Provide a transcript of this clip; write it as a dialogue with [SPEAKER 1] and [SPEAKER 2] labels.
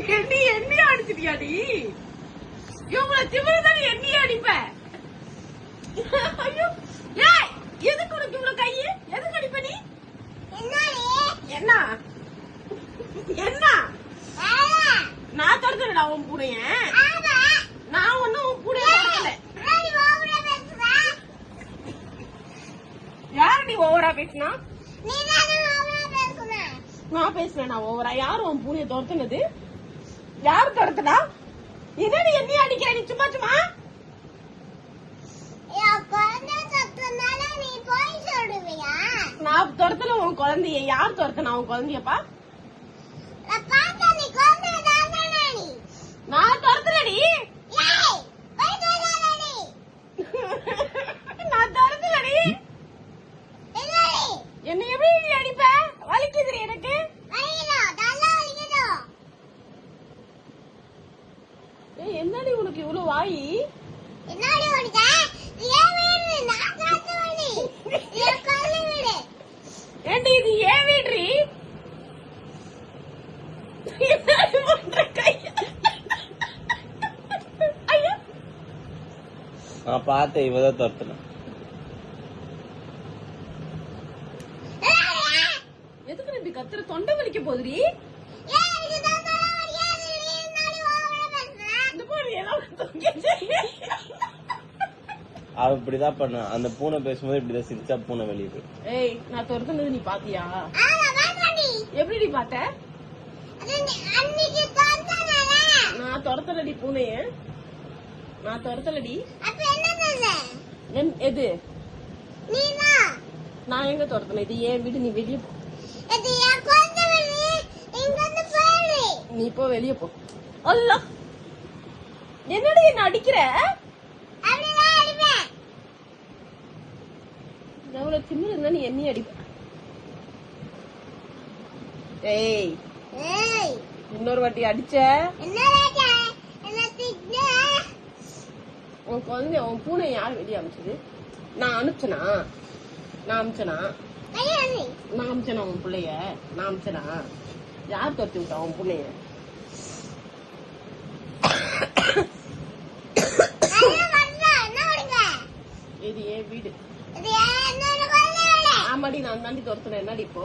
[SPEAKER 1] என்னைய அடிச்சிட்டியாடி? இவங்கள திமிருதானே என்னைய அடிப்ப? ஐயோ ஏய், எதுக்கு உனக்கு இவ்வளவு கை? எதுக்கு அடிப்ப நீ? என்ன என்ன நான் தொடர்ந்துடா உன் பூனைய. நான் ஒன்னும் உன் பூனைய தொடக்கல. யாரு நீ ஓவரா பேசினா? நான் பேசுறேன். நான் ஓவரா? யாரு உன் பூனைய துரத்துனது? யாரு துரத்துனா? என்னடி என்னைய அடிக்கிற நீ? சும்மா சும்மா நான் துரத்துல உன் குழந்தைய. யார் துரத்துனா உன் குழந்தையப்பா? நான் துரத்துலடி. நான் துரத்துலடி. என்ன எப்படி நீ அடிப்ப? வலிக்குது எனக்கு. என்னடி உனக்கு இவ்வளவு வாயி? ஏண்டி இது ஏன் வீடுறி?
[SPEAKER 2] நான் பார்த்தேன், இவதான் துரத்துன.
[SPEAKER 1] எதுக்கு இப்படி கத்துற? தொண்டை வலிக்க போதுரி.
[SPEAKER 2] அவ இப்படிதான் பண்ண. அந்த பூனை பேசும்போது இப்படிதான் சிரிச்சா பூனை வெளியே போய்.
[SPEAKER 1] ஏய், நான் துரத்துனது நீ பாத்தியா? எப்படி பாத்த? நான் துரத்தலடி பூனைய. நான் துரத்தலடி. எது? நான் எங்க துரத்தன? இது ஏன் வீடு. நீ வெளியே போ. நீ போ, வெளியே போ. அல்ல, என்னடி என்ன அடிக்கிற? எவ்வளவு திமிரு இருந்தா நீ என்னைய அடிப்ப? ஏய், இன்னொரு வாட்டி அடிச்ச உன் குழந்தை உன் பூனை யார் வெளியே அனுப்பிச்சது? நான் அனுப்பிச்சனா? நான் அனுப்பிச்சனா உன் பிள்ளைய? நான் அனுப்பிச்சனா? யார் துரத்தி விட்டா உன் பிள்ளைய? இது ஏன் வீடு. ஆமாடி, நான் தாண்டி துரத்துனேன். என்னடி இப்போ?